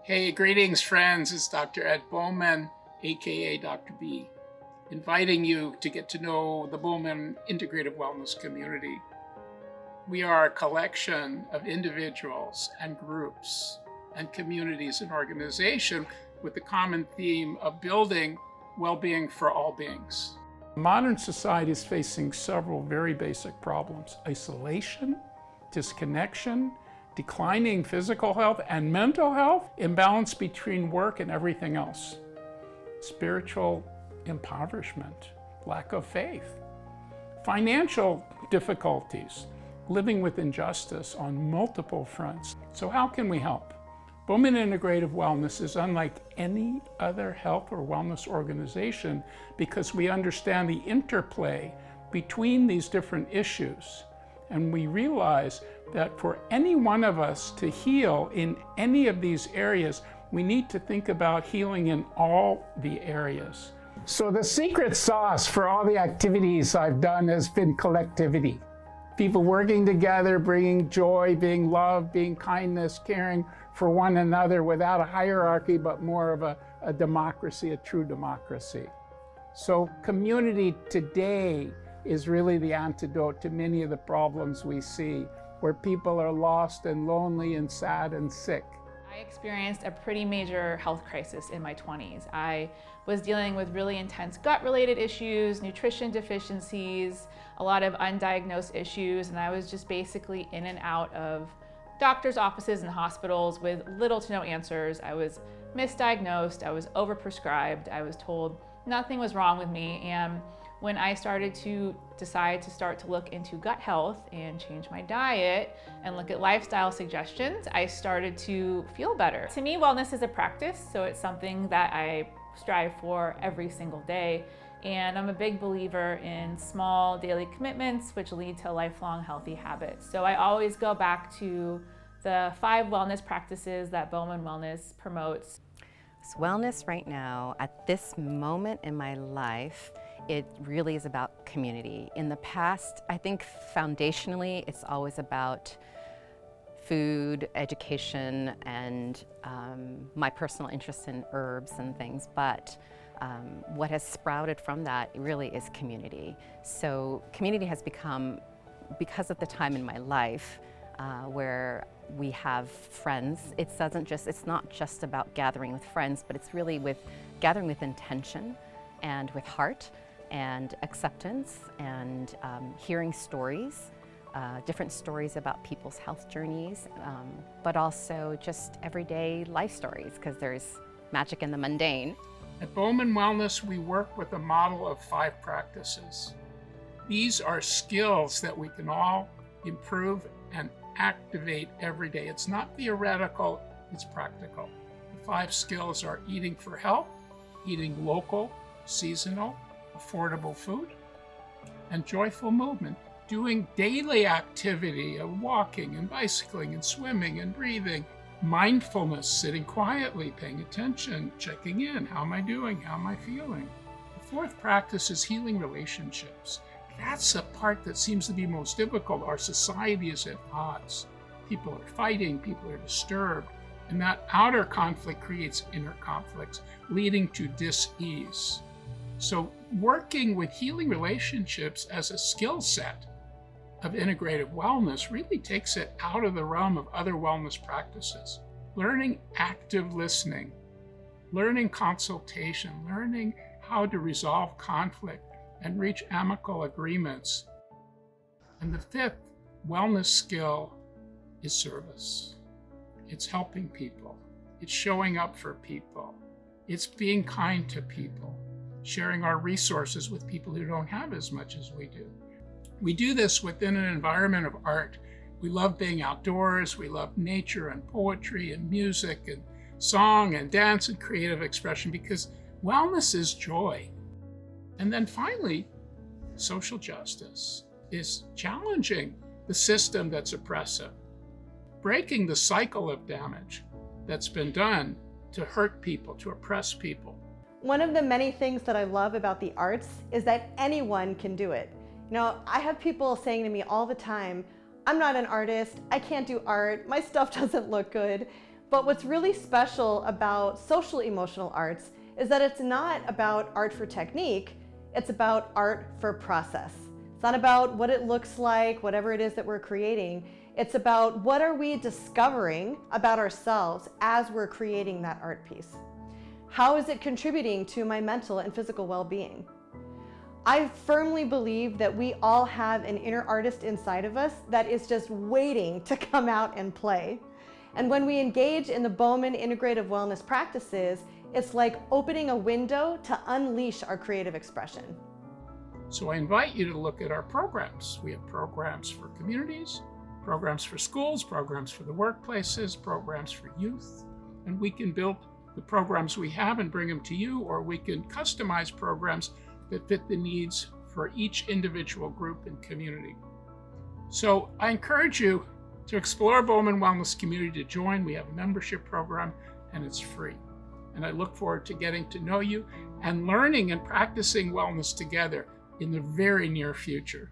Hey, greetings friends, it's Dr. Ed Bauman, aka Dr. B, inviting you to get to know the Bauman Integrative Wellness community. We are a collection of individuals and groups and communities and organizations with the common theme of building well-being for all beings. Modern society is facing several very basic problems: isolation, disconnection, declining physical health and mental health, imbalance between work and everything else, spiritual impoverishment, lack of faith, financial difficulties, living with injustice on multiple fronts. So how can we help? Bauman Integrative Wellness is unlike any other health or wellness organization because we understand the interplay between these different issues. And we realize that for any one of us to heal in any of these areas, we need to think about healing in all the areas. So the secret sauce for all the activities I've done has been collectivity. People working together, bringing joy, being love, being kindness, caring for one another without a hierarchy, but more of a democracy, a true democracy. So community today is really the antidote to many of the problems we see, where people are lost and lonely and sad and sick. I experienced a pretty major health crisis in my 20s. I was dealing with really intense gut-related issues, nutrition deficiencies, a lot of undiagnosed issues, and I was just basically in and out of doctors' offices and hospitals with little to no answers. I was misdiagnosed, I was overprescribed, I was told nothing was wrong with me, and when I started to decide to start to look into gut health and change my diet and look at lifestyle suggestions, I started to feel better. To me, wellness is a practice, so it's something that I strive for every single day. And I'm a big believer in small daily commitments which lead to lifelong healthy habits. So I always go back to the 5 wellness practices that Bauman Wellness promotes. So wellness right now, at this moment in my life, it really is about community. In the past, I think foundationally, it's always about food, education, and my personal interest in herbs and things. But what has sprouted from that really is community. So community has become, because of the time in my life where we have friends, it's not just about gathering with friends, but it's really with gathering with intention and with heart and acceptance and hearing stories, different stories about people's health journeys, but also just everyday life stories, because there's magic in the mundane. At Bauman Wellness, we work with a model of 5 practices. These are skills that we can all improve and activate every day. It's not theoretical, it's practical. The 5 skills are eating for health, eating local, seasonal, affordable food, and joyful movement. Doing daily activity of walking and bicycling and swimming and breathing. Mindfulness, sitting quietly, paying attention, checking in. How am I doing? How am I feeling? The 4th practice is healing relationships. That's the part that seems to be most difficult. Our society is at odds. People are fighting, people are disturbed, and that outer conflict creates inner conflicts, leading to dis-ease. So working with healing relationships as a skill set of integrative wellness really takes it out of the realm of other wellness practices. Learning active listening, learning consultation, learning how to resolve conflict and reach amicable agreements. And the 5th wellness skill is service. It's helping people. It's showing up for people. It's being kind to people, sharing our resources with people who don't have as much as we do. We do this within an environment of art. We love being outdoors. We love nature and poetry and music and song and dance and creative expression, because wellness is joy. And then finally, social justice is challenging the system that's oppressive, breaking the cycle of damage that's been done to hurt people, to oppress people. One of the many things that I love about the arts is that anyone can do it. You know, I have people saying to me all the time, I'm not an artist, I can't do art, my stuff doesn't look good. But what's really special about social emotional arts is that it's not about art for technique, it's about art for process. It's not about what it looks like, whatever it is that we're creating. It's about what are we discovering about ourselves as we're creating that art piece. How is it contributing to my mental and physical well-being? I firmly believe that we all have an inner artist inside of us that is just waiting to come out and play. And when we engage in the Bauman Integrative Wellness practices, it's like opening a window to unleash our creative expression. So I invite you to look at our programs. We have programs for communities, programs for schools, programs for the workplaces, programs for youth, and we can build the programs we have and bring them to you, or we can customize programs that fit the needs for each individual group and community. So I encourage you to explore Bauman Wellness community, to join. We have a membership program and it's free. And I look forward to getting to know you and learning and practicing wellness together in the very near future.